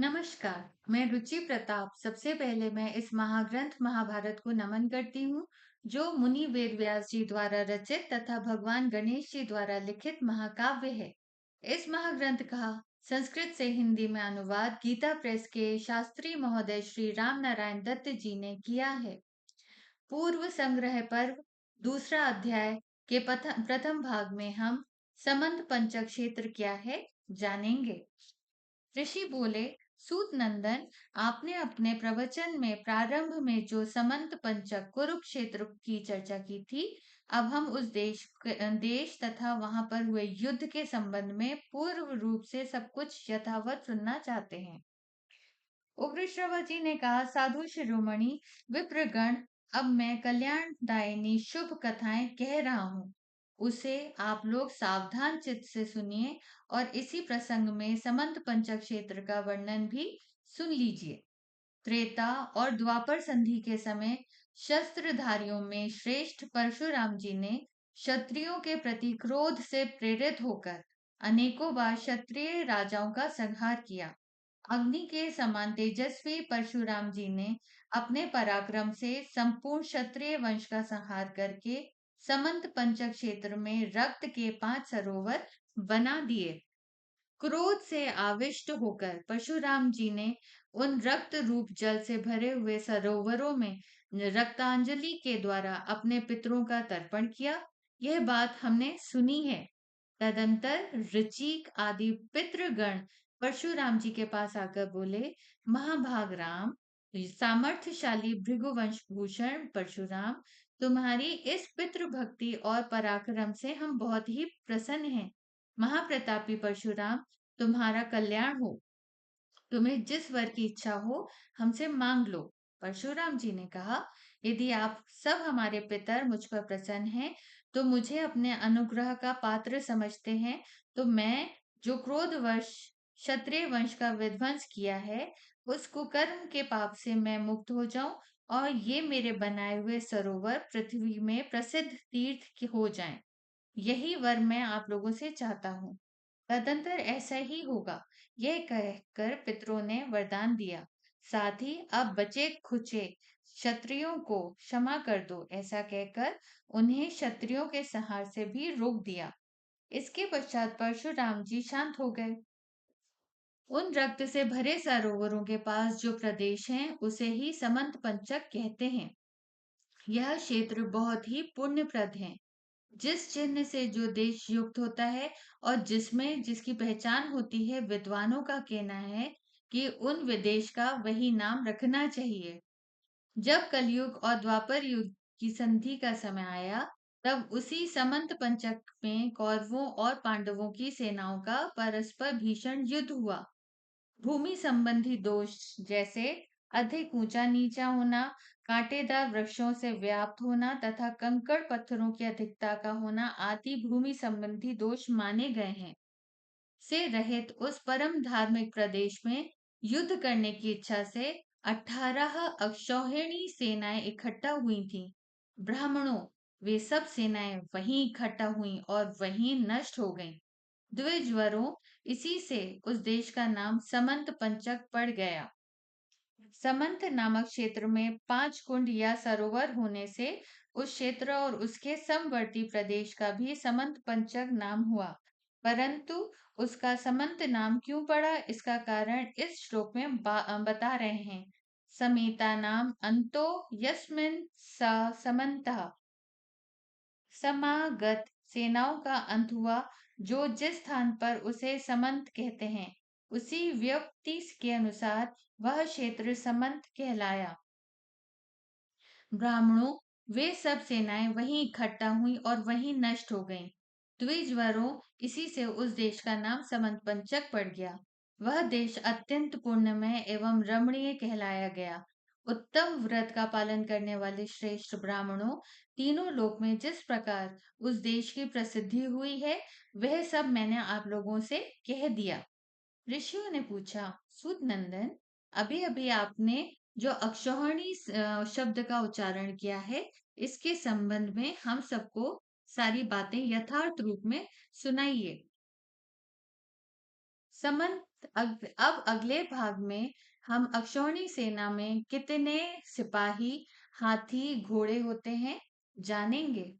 नमस्कार। मैं रुचि प्रताप। सबसे पहले मैं इस महाग्रंथ महाभारत को नमन करती हूँ, जो मुनि वेद व्यास जी द्वारा रचित तथा भगवान गणेश जी द्वारा लिखित महाकाव्य है। इस महाग्रंथ का संस्कृत से हिंदी में अनुवाद गीता प्रेस के शास्त्री महोदय श्री राम नारायण दत्त जी ने किया है। पूर्व संग्रह पर्व दूसरा अध्याय के प्रथम भाग में हम समंत पंचक क्षेत्र क्या है जानेंगे। ऋषि बोले, सूत नंदन, आपने अपने प्रवचन में प्रारंभ में जो समंत पंचक कुरुक्षेत्र की चर्चा की थी, अब हम उस देश तथा वहां पर हुए युद्ध के संबंध में पूर्व रूप से सब कुछ यथावत सुनना चाहते हैं। उग्रश्रवा जी ने कहा, साधु शिरोमणि विप्रगण, अब मैं कल्याणदायिनी शुभ कथाएं कह रहा हूँ, उसे आप लोग सावधान चित्त से सुनिए और इसी प्रसंग में समंत पंचक क्षेत्र का वर्णन भी सुन लीजिए। त्रेता और द्वापर संधि के समय शस्त्रधारियों में श्रेष्ठ परशुराम जी ने क्षत्रियों के प्रति क्रोध से प्रेरित होकर अनेकों बार क्षत्रिय राजाओं का संहार किया। अग्नि के समान तेजस्वी परशुराम जी ने अपने पराक्रम से संपूर्ण क्षत्रिय वंश का संहार करके समंत पंचक क्षेत्र में रक्त के 5 सरोवर बना दिए। क्रोध से आविष्ट होकर परशुराम जी ने उन रक्त रूप जल से भरे हुए सरोवरों में रक्तांजलि के द्वारा अपने पितरों का तर्पण किया। यह बात हमने सुनी है। तदंतर ऋचिक आदि पितृगण परशुराम जी के पास आकर बोले, महाभाग राम, सामर्थ्यशाली भृगुवंश भूषण परशुराम, तुम्हारी इस पितृ भक्ति और पराक्रम से हम बहुत ही प्रसन्न हैं। महाप्रतापी परशुराम, तुम्हारा कल्याण हो। तुम्हें जिस वर की इच्छा हो हमसे मांग लो। परशुराम जी ने कहा, यदि आप सब हमारे पितर मुझ पर प्रसन्न हैं, तो मुझे अपने अनुग्रह का पात्र समझते हैं, तो मैं जो क्रोधवश क्षत्रिय वंश का विध्वंस किया है, उस कुकर्म के पाप से मैं मुक्त हो जाऊं और ये मेरे बनाए हुए सरोवर पृथ्वी में प्रसिद्ध तीर्थ हो जाएं। यही वर मैं आप लोगों से चाहता हूँ। तदंतर ऐसा ही होगा। यह कहकर पितरों ने वरदान दिया। साथ ही अब बचे खुचे क्षत्रियों को क्षमा कर दो, ऐसा कहकर उन्हें क्षत्रियों के संहार से भी रोक दिया। इसके पश्चात परशुराम जी शांत हो गए। उन रक्त से भरे सरोवरों के पास जो प्रदेश है उसे ही समंत पंचक कहते हैं। यह क्षेत्र बहुत ही पुण्यप्रद है। जिस चिन्ह से जो देश युक्त होता है और जिसमें जिसकी पहचान होती है, विद्वानों का कहना है कि उन विदेश का वही नाम रखना चाहिए। जब कलयुग और द्वापर युग की संधि का समय आया, तब उसी समंत पंचक में कौरवों और पांडवों की सेनाओं का परस्पर भीषण युद्ध हुआ। भूमि संबंधी दोष जैसे अधिक ऊंचा नीचा होना, कांटेदार वृक्षों से व्याप्त होना तथा कंकड़ पत्थरों की अधिकता का होना आदि भूमि संबंधी दोष माने गए हैं। से रहित उस परम धार्मिक प्रदेश में युद्ध करने की इच्छा से 18 अक्षौहिणी सेनाएं इकट्ठा हुई थीं। ब्राह्मणों, वे सब सेनाएं वहीं इकट्ठा हुईं और वहीं नष्ट हो गईं। द्विजवरों, इसी से उस देश का नाम समंत पंचक पड़ गया। समंत नामक क्षेत्र में 5 कुंड या सरोवर होने से उस क्षेत्र और उसके समवर्ती प्रदेश का भी समंत पंचक नाम हुआ। परंतु उसका समंत नाम क्यों पड़ा, इसका कारण इस श्लोक में बता रहे हैं। समेता नाम अंतो यस्मिन स समंतः, समागत सेनाओं का अंत हुआ, जो जिस स्थान पर उसे समंत कहते हैं, उसी व्युक्ति के अनुसार वह क्षेत्र समंत कहलाया। ब्राह्मणों, वे सब सेनाएं वहीं इकट्ठा हुई और वहीं नष्ट हो गईं। द्विजवरों, इसी से उस देश का नाम समंत पंचक पड़ गया। वह देश अत्यंत पुण्यमय एवं रमणीय कहलाया गया। उत्तम व्रत का पालन करने वाले श्रेष्ठ ब्राह्मणों, तीनों लोक में जिस प्रकार उस देश की प्रसिद्धि हुई है, वह सब मैंने आप लोगों से कह दिया। ऋषियों ने पूछा, सूत नंदन, अभी अभी आपने जो अक्षौहिणी शब्द का उच्चारण किया है, इसके संबंध में हम सबको सारी बातें यथार्थ रूप में सुनाइए। समंत अब अगले भाग में हम अक्षौणी सेना में कितने सिपाही, हाथी, घोड़े होते हैं, जानेंगे।